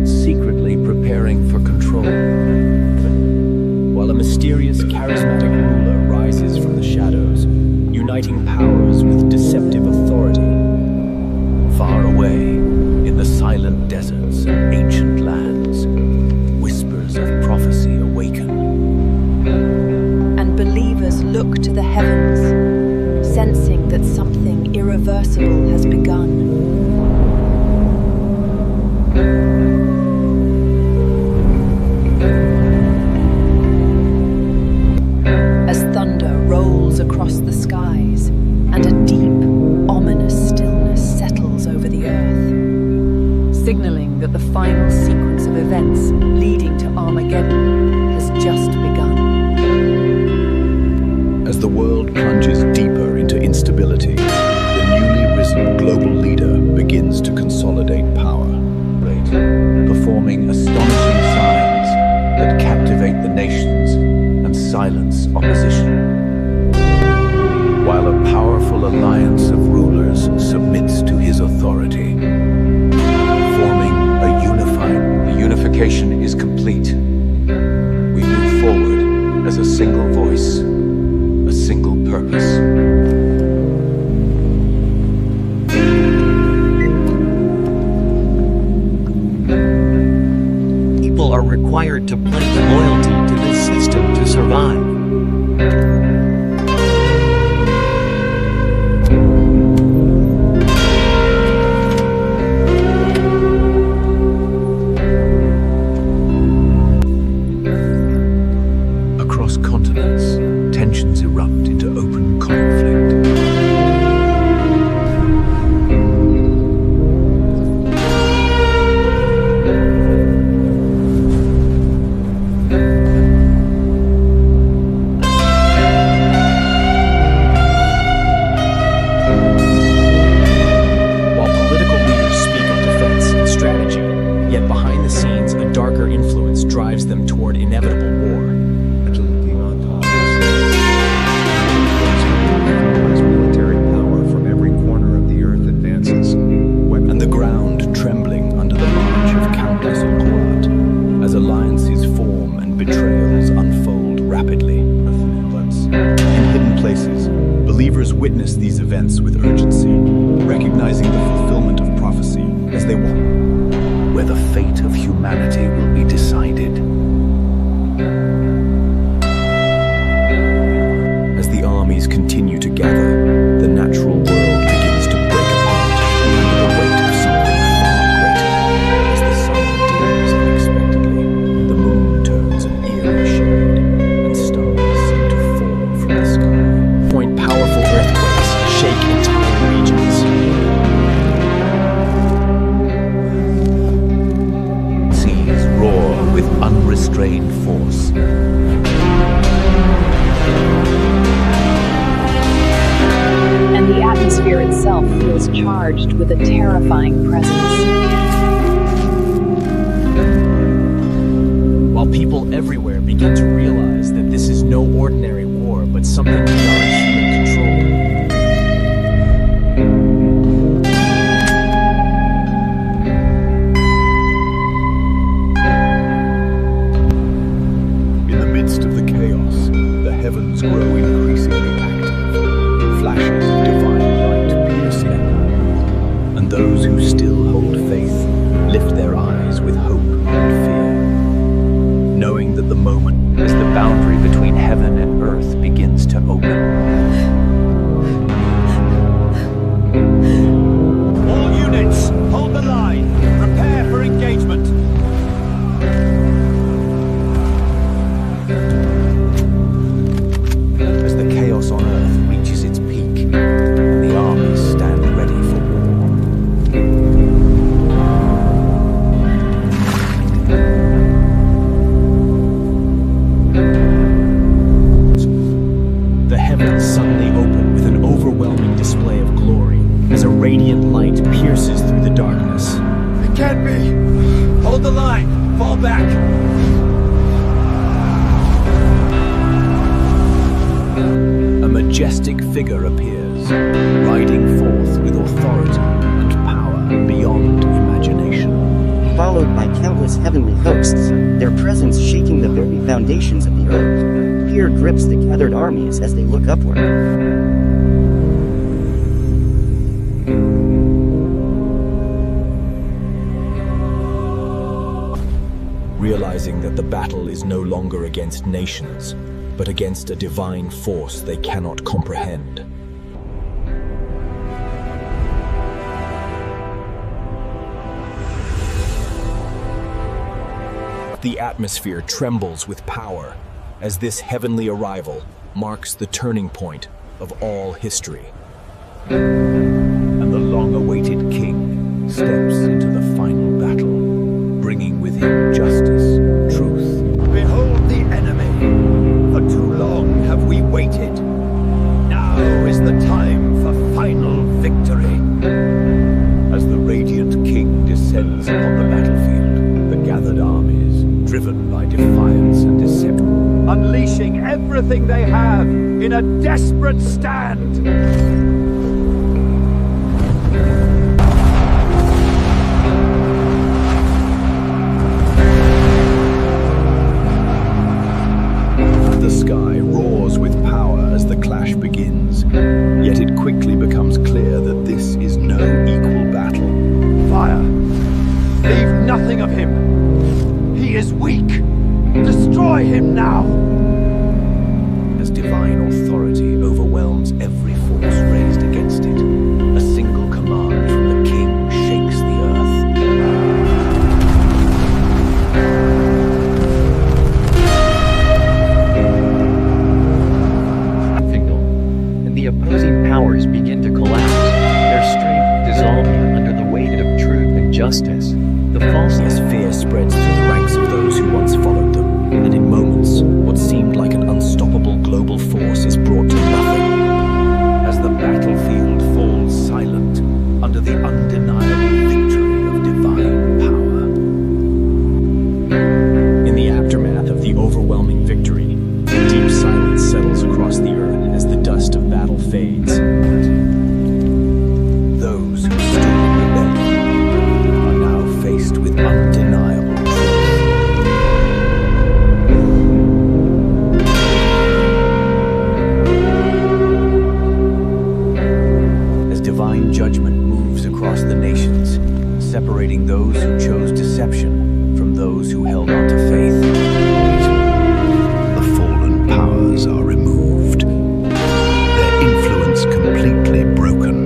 secretly preparing for control. While a mysterious, charismatic ruler rises from the shadows, uniting powers with deceptive authority. Far away, in the silent deserts and ancient lands, whispers of prophecy awaken. And believers look to the heavens, sensing that something irreversible has begun. As thunder rolls across the skies, and a deep, ominous stillness settles over the earth, signaling that the final sequence of events leading to Armageddon has just begun. As the world plunges deeper into instability, the newly risen global leader begins to consolidate power, performing astonishing signs that captivate the nations and silence opposition. While a powerful alliance of rulers submits to his authority, forming a unified. The unification is complete. We move forward as a single voice, a single purpose. People are required to pledge loyalty to this system to survive. Across continents, tensions erupt into open conflict. While political leaders speak of defense and strategy, yet behind the scenes a darker influence drives them toward inevitable war. Military power from every corner of the earth advances. And the ground trembling under the march of countless Uqwat, as alliances form and betrayals unfold rapidly. In hidden places, believers witness these events with urgency, recognizing the fulfillment of prophecy as they walk, where the fate of humanity will be decided. As the armies continue to gather, the natural world begins to break apart under the weight of something far greater. As the sun dims unexpectedly, the moon turns an eerie shade, and stars seem to fall from the sky. Point powerful earthquakes shake entire regions. Seas roar with unrestrained force. And the atmosphere itself feels charged with a terrifying presence. While people everywhere begin to realize that this is no ordinary war, but something beyond human control. In the midst of the chaos, the heavens grow increasingly active, flashes of divine light piercing, and those who still hold faith lift their eyes with hope and fear, knowing that the moment as the boundary between heaven and earth begins to open. All units, hold the line. Prepare for engagement. As the chaos on earth reaches its peak, the armies stand ready for war. The heavens suddenly open with an overwhelming display of glory as a radiant light pierces through the darkness. It can't be. Hold the line. Fall back. A majestic figure appears, riding forth with authority and power beyond imagination. followed by countless heavenly hosts, their presence shaking the very foundations of the earth. Fear grips the gathered armies as they look upward. Realizing that the battle is no longer against nations, but against a divine force they cannot comprehend. The atmosphere trembles with power as this heavenly arrival marks the turning point of all history. And the long-awaited king steps into the final battle, bringing with him justice, truth. Behold the enemy. For too long have we waited. Now is the time for final victory. As the radiant king descends upon the battlefield, the gathered armies, driven by defiance and deception, Unleashing everything they have in a desperate stand. the sky roars with power as the clash begins. Yet it quickly becomes clear that this is no equal battle. Fire. Leave nothing of him. He is weak. Destroy him now. As divine authority overwhelms every force raised against it, a single command from the king shakes the earth. Signal, and the opposing powers begin to collapse, their strength dissolving under the weight of truth and justice. The falseness As fear spreads through the ranks of those who once followed them, and in moments, what seemed like an unstoppable global force is brought to nothing. As the battlefield falls silent under the undeniable victory of divine power. In the aftermath of the overwhelming victory, deep silence settles across the earth as the dust of battle fades. Those who stood in rebellion are now faced with undeniable truth. As divine judgment moves across the nations, separating those who chose deception from those who held on to faith. The fallen powers are removed, their influence completely broken.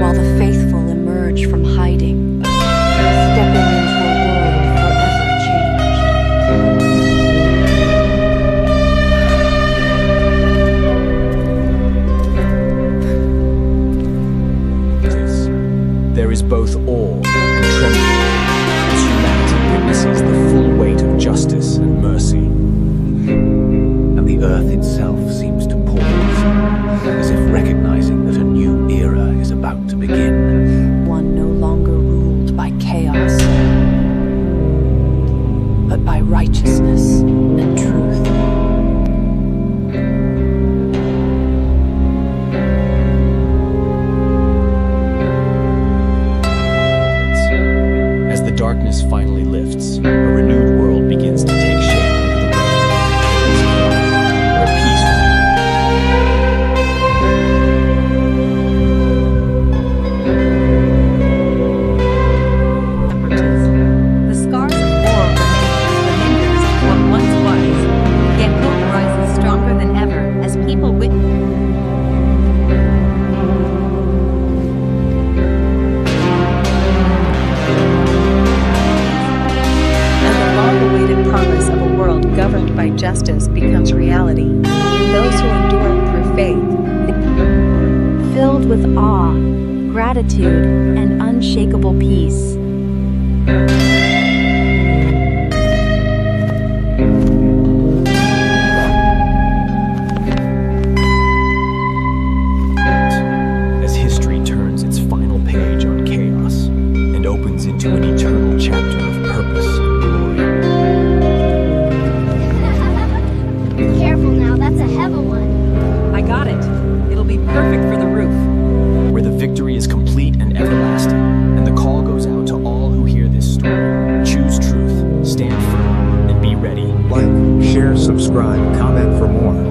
While the faithful emerge from hiding, stepping into a world forever changed. There is both awe and trembling as humanity witnesses the full weight of justice and mercy. And the earth itself seems to pause, as if recognizing that a new era is about to begin. One no longer ruled by chaos, but by righteousness and truth. As the darkness finally lifts, a renewed world begins to take shape under the reign where peace The scars of war remain as reminders of what once was, yet hope rises stronger than ever as people witness. And the long-awaited promise of a world governed by justice becomes reality. Those who endure through faith, Filled with awe, gratitude, and unshakable peace. as history turns its final page on chaos and opens into an eternal chapter of purpose and glory. Be careful now, that's a heavy one. I got it. It'll be perfect for the roof. Where the victory is complete and everlasting, and the call goes out to all who subscribe, comment for more.